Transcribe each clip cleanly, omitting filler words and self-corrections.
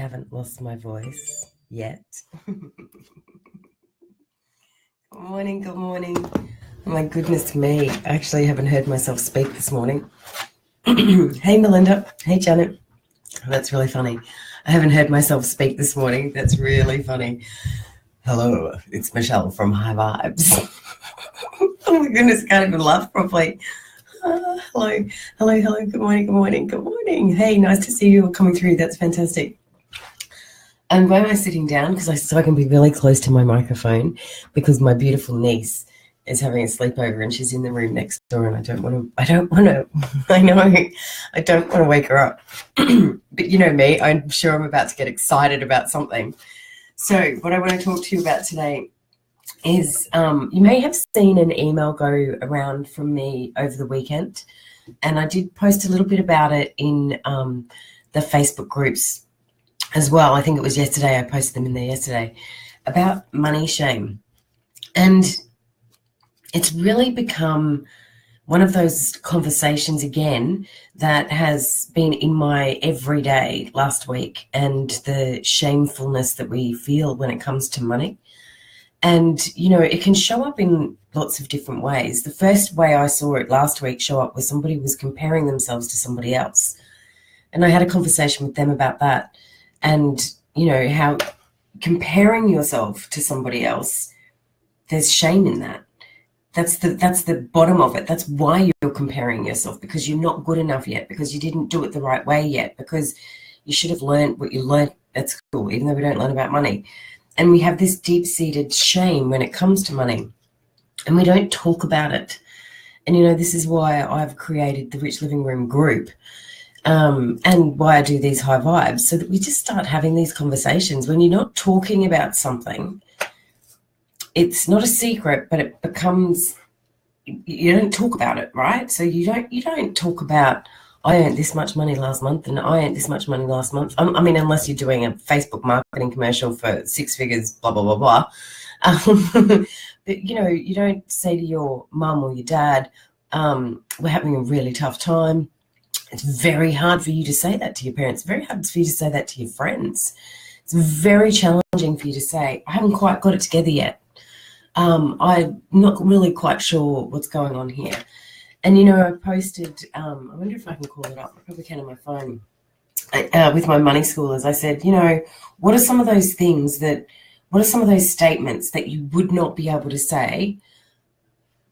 haven't lost my voice yet. Good morning, good morning. Oh my goodness me. I actually haven't heard myself speak this morning. Hey, Melinda. Hey, Janet. That's really funny. I haven't heard myself speak this morning. That's really funny. Hello, it's Michelle from High Vibes. Oh my goodness, I can't even laugh properly. Hello. Good morning. Hey, nice to see you all coming through. That's fantastic. And why am I sitting down? So I can be really close to my microphone because my beautiful niece is having a sleepover and she's in the room next door, and I don't want to wake her up. But you know me, I'm sure I'm about to get excited about something. So what I want to talk to you about today is you may have seen an email go around from me over the weekend, and I did post a little bit about it in the Facebook groups as well. I think it was yesterday. I posted them in there yesterday about money shame. And it's really become one of those conversations again that has been in my everyday last week, and the shamefulness that we feel when it comes to money. And, you know, it can show up in lots of different ways. The first way I saw it last week show up was somebody was comparing themselves to somebody else. And I had a conversation with them about that. And, you know, how comparing yourself to somebody else, there's shame in that. That's the bottom of it. That's why you're comparing yourself, because you're not good enough yet, because you didn't do it the right way yet, because you should have learned what you learned at school, even though we don't learn about money. And we have this deep-seated shame when it comes to money, and we don't talk about it. And, you know, this is why I've created the Rich Living Room group, and why I do these high vibes, so that we just start having these conversations. When you're not talking about something, it's not a secret, but it becomes, you don't talk about it, right? So you don't talk about, I earned this much money last month and I earned this much money last month. I mean, unless you're doing a Facebook marketing commercial for 6 figures, blah, blah, blah, blah. But, you know, you don't say to your mum or your dad, we're having a really tough time. It's very hard for you to say that to your parents. Very hard for you to say that to your friends. It's very challenging for you to say, I haven't quite got it together yet. I'm not really quite sure what's going on here. And, you know, I posted, I wonder if I can call it up. I probably can on my phone. With my money schoolers, I said, you know, what are some of those statements that you would not be able to say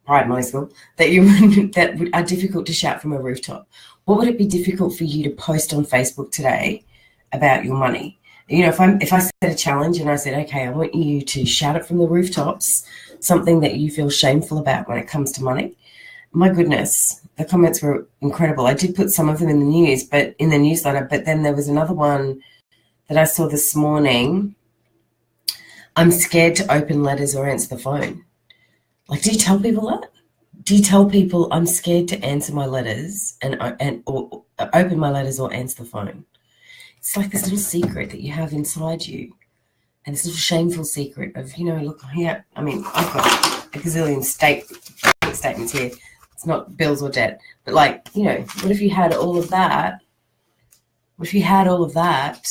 prior to money school, that are difficult to shout from a rooftop? What would it be difficult for you to post on Facebook today about your money? You know, if I set a challenge and I said, okay, I want you to shout it from the rooftops, something that you feel shameful about when it comes to money. My goodness, the comments were incredible. I did put some of them in the newsletter, but then there was another one that I saw this morning. I'm scared to open letters or answer the phone. Like, do you tell people that? Do you tell people I'm scared to answer my letters or open my letters or answer the phone? It's like this little secret that you have inside you, and this little shameful secret of, you know, look, yeah, I mean, I've got a gazillion statements here. It's not bills or debt, but, like, you know, what if you had all of that? What if you had all of that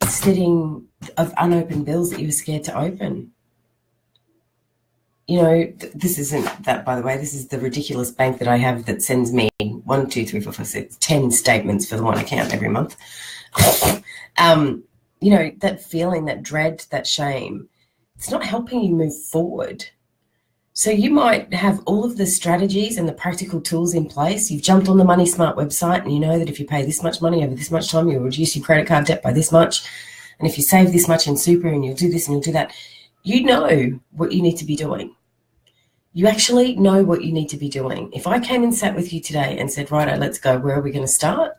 sitting of unopened bills that you were scared to open? You know, this isn't that, by the way. This is the ridiculous bank that I have that sends me 1, 2, 3, 4, 5, 6, 10 statements for the one account every month. You know, that feeling, that dread, that shame, it's not helping you move forward. So you might have all of the strategies and the practical tools in place. You've jumped on the Money Smart website, and you know that if you pay this much money over this much time, you'll reduce your credit card debt by this much. And if you save this much in super, and you'll do this and you'll do that, you know what you need to be doing. You actually know what you need to be doing. If I came and sat with you today and said, righto, let's go, where are we going to start?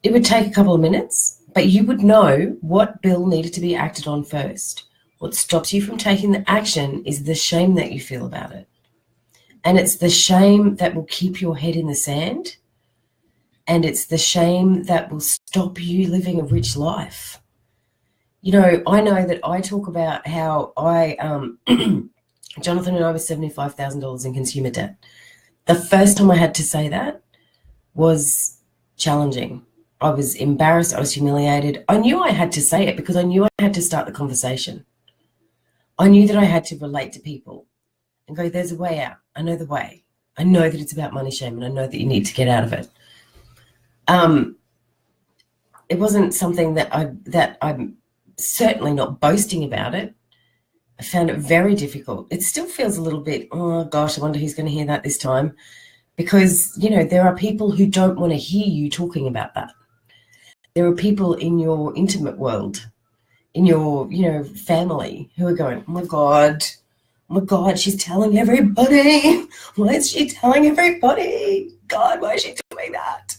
It would take a couple of minutes, but you would know what bill needed to be acted on first. What stops you from taking the action is the shame that you feel about it. And it's the shame that will keep your head in the sand. And it's the shame that will stop you living a rich life. You know that I talk about how Jonathan and I were $75,000 in consumer debt. The first time I had to say that was challenging. I was embarrassed. I was humiliated. I knew I had to say it because I knew I had to start the conversation. I knew that I had to relate to people and go, there's a way out. I know the way. I know that it's about money shame, and I know that you need to get out of it. It wasn't something that I'm certainly not boasting about it. I found it very difficult. It still feels a little bit, oh gosh, I wonder who's going to hear that this time. Because, there are people who don't want to hear you talking about that. There are people in your intimate world, in your, family, who are going, oh my God, she's telling everybody. Why is she telling everybody? God, why is she doing that?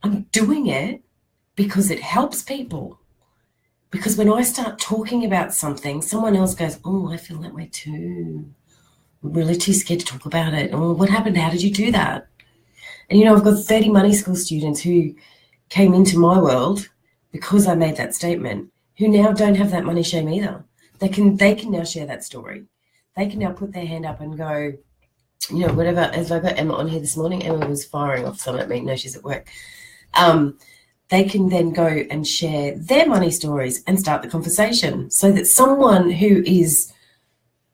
I'm doing it because it helps people. Because when I start talking about something, someone else goes, oh, I feel that way too. I'm really too scared to talk about it. Oh, what happened? How did you do that? And, I've got 30 money school students who came into my world because I made that statement, who now don't have that money shame either. They can now share that story. They can now put their hand up and go, whatever. As I got Emma on here this morning, Emma was firing off some at me. No, she's at work. They can then go and share their money stories and start the conversation, so that someone who is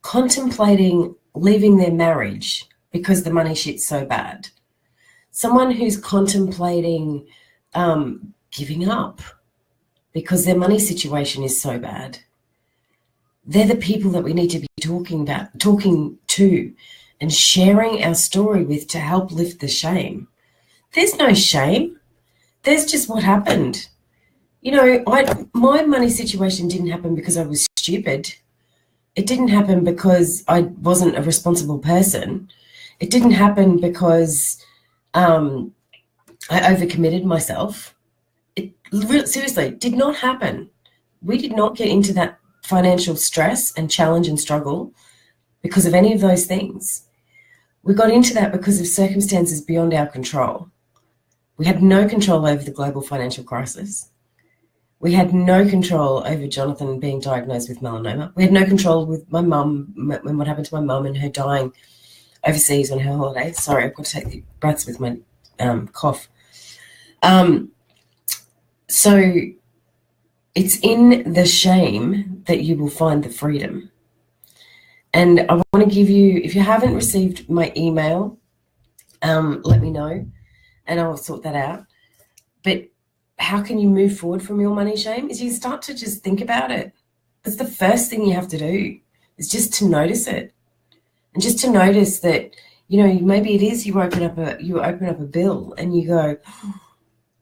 contemplating leaving their marriage because the money shit's so bad, someone who's contemplating giving up because their money situation is so bad, they're the people that we need to be talking to and sharing our story with to help lift the shame. There's no shame. There's just what happened. My money situation didn't happen because I was stupid. It didn't happen because I wasn't a responsible person. It didn't happen because I overcommitted myself. It seriously did not happen. We did not get into that financial stress and challenge and struggle because of any of those things. We got into that because of circumstances beyond our control. We had no control over the global financial crisis. We had no control over Jonathan being diagnosed with melanoma. We had no control with my mum, when what happened to my mum and her dying overseas on her holiday. Sorry, I've got to take the breaths with my cough. So it's in the shame that you will find the freedom. And I want to give you, if you haven't received my email, let me know and I'll sort that out. But how can you move forward from your money shame is you start to just think about it. That's the first thing you have to do, is just to notice it. And just to notice that, maybe it is you open up a bill and you go,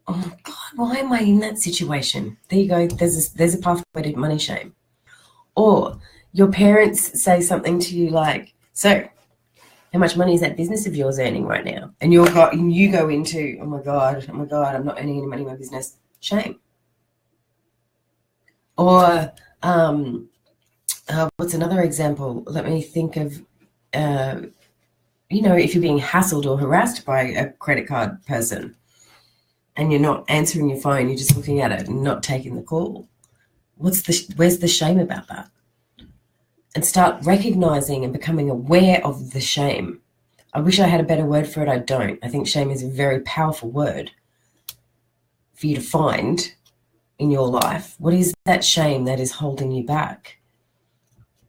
oh God, why am I in that situation? There you go. There's a pathway to money shame. Or your parents say something to you like, so how much money is that business of yours earning right now? And you go into, oh my God, I'm not earning any money in my business. Shame. Or what's another example? Let me think of, if you're being hassled or harassed by a credit card person and you're not answering your phone, you're just looking at it and not taking the call. Where's the shame about that? And start recognizing and becoming aware of the shame. I wish I had a better word for it. I don't. I think shame is a very powerful word for you to find in your life. What is that shame that is holding you back?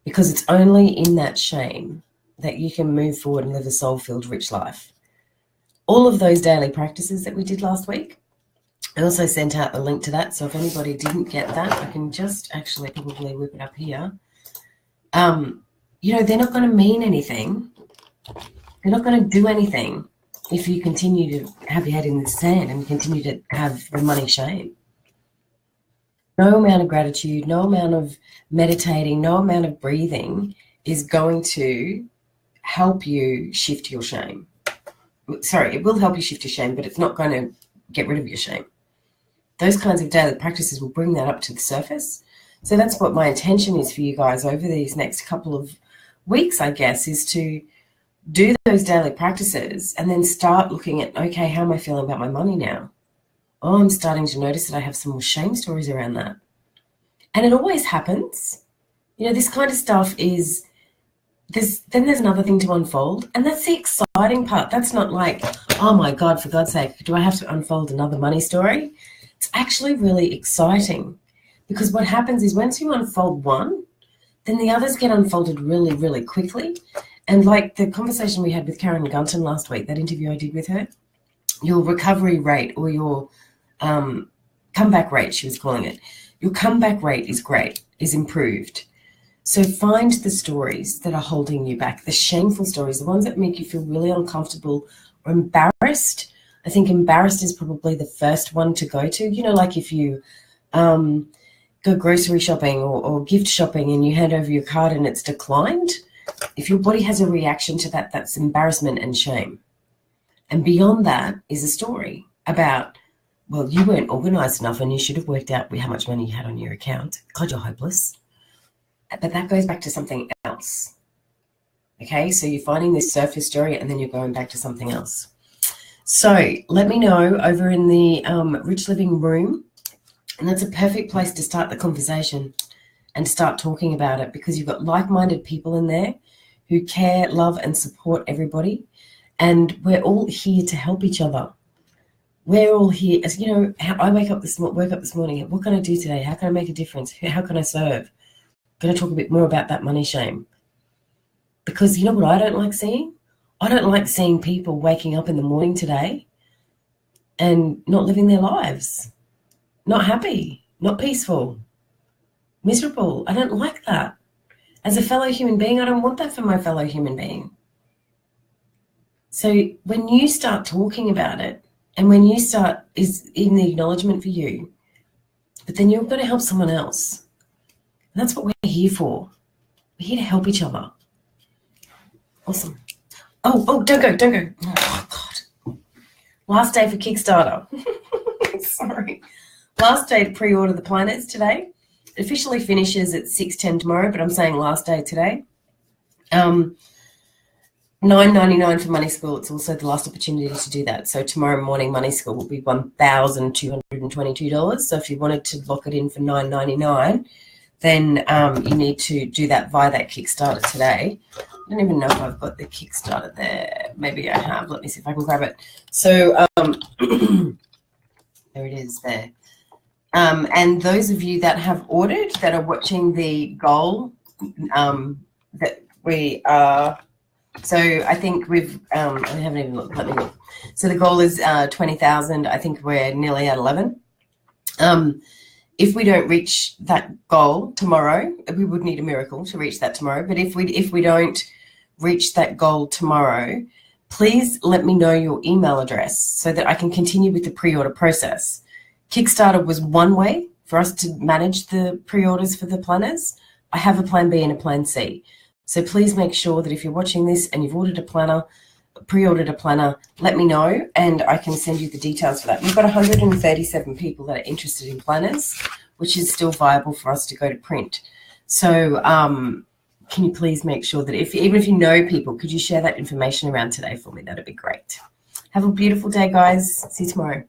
Because it's only in that shame that you can move forward and live a soul-filled, rich life. All of those daily practices that we did last week, I also sent out a link to that. So if anybody didn't get that, I can just actually probably whip it up here. They're not going to mean anything. They're not going to do anything if you continue to have your head in the sand and continue to have the money shame. No amount of gratitude, no amount of meditating, no amount of breathing is going to help you shift your shame. Sorry, it will help you shift your shame, but it's not going to get rid of your shame. Those kinds of daily practices will bring that up to the surface. So that's what my intention is for you guys over these next couple of weeks, I guess, is to do those daily practices and then start looking at, okay, how am I feeling about my money now? Oh, I'm starting to notice that I have some more shame stories around that. And it always happens. This kind of stuff is there's another thing to unfold, and that's the exciting part. That's not like, oh my God, for God's sake, do I have to unfold another money story? It's actually really exciting, because what happens is once you unfold one, then the others get unfolded really, really quickly. And like the conversation we had with Karen Gunton last week, that interview I did with her, your recovery rate, or your comeback rate, she was calling it, your comeback rate is great, is improved. So find the stories that are holding you back, the shameful stories, the ones that make you feel really uncomfortable or embarrassed. I think embarrassed is probably the first one to go to. You know, like if you go grocery shopping or gift shopping and you hand over your card and it's declined, if your body has a reaction to that, that's embarrassment and shame. And beyond that is a story about, well, you weren't organized enough and you should have worked out how much money you had on your account. God, you're hopeless. But that goes back to something else. Okay, so you're finding this surface story and then you're going back to something else. So let me know over in the Rich Living room, and that's a perfect place to start the conversation and start talking about it, because you've got like-minded people in there who care, love, and support everybody, and we're all here to help each other. We're all here, as you know. I woke up this morning. What can I do today? How can I make a difference? How can I serve? I'm going to talk a bit more about that money shame, because you know what I don't like seeing? I don't like seeing people waking up in the morning today and not living their lives, not happy, not peaceful, miserable. I don't like that. As a fellow human being, I don't want that for my fellow human being. So when you start talking about it, and when you start, is in the acknowledgement for you, but then you're going to help someone else. And that's what we're here for. We're here to help each other. Awesome. Oh, don't go. Oh, God. Last day for Kickstarter. Sorry. Last day to pre-order the planners today. It officially finishes at 6:10 tomorrow, but I'm saying last day today. $9.99 for Money School. It's also the last opportunity to do that. So tomorrow morning, Money School will be $1,222. So if you wanted to lock it in for $9.99, then you need to do that via that Kickstarter today. I don't even know if I've got the Kickstarter there. Maybe I have. Let me see if I can grab it. So there it is there. And those of you that have ordered, that are watching the goal, that we are, so I think we've, I haven't even looked, let me look. So the goal is 20,000. I think we're nearly at 11. If we don't reach that goal tomorrow, we would need a miracle to reach that tomorrow. But if we don't reach that goal tomorrow, please let me know your email address so that I can continue with the pre-order process. Kickstarter was one way for us to manage the pre-orders for the planners. I have a plan B and a plan C. So please make sure that if you're watching this and you've ordered a planner, pre-ordered a planner, let me know and I can send you the details for that. We've got 137 people that are interested in planners, which is still viable for us to go to print. So can you please make sure that even if you know people, could you share that information around today for me? That'd be great. Have a beautiful day, guys. See you tomorrow.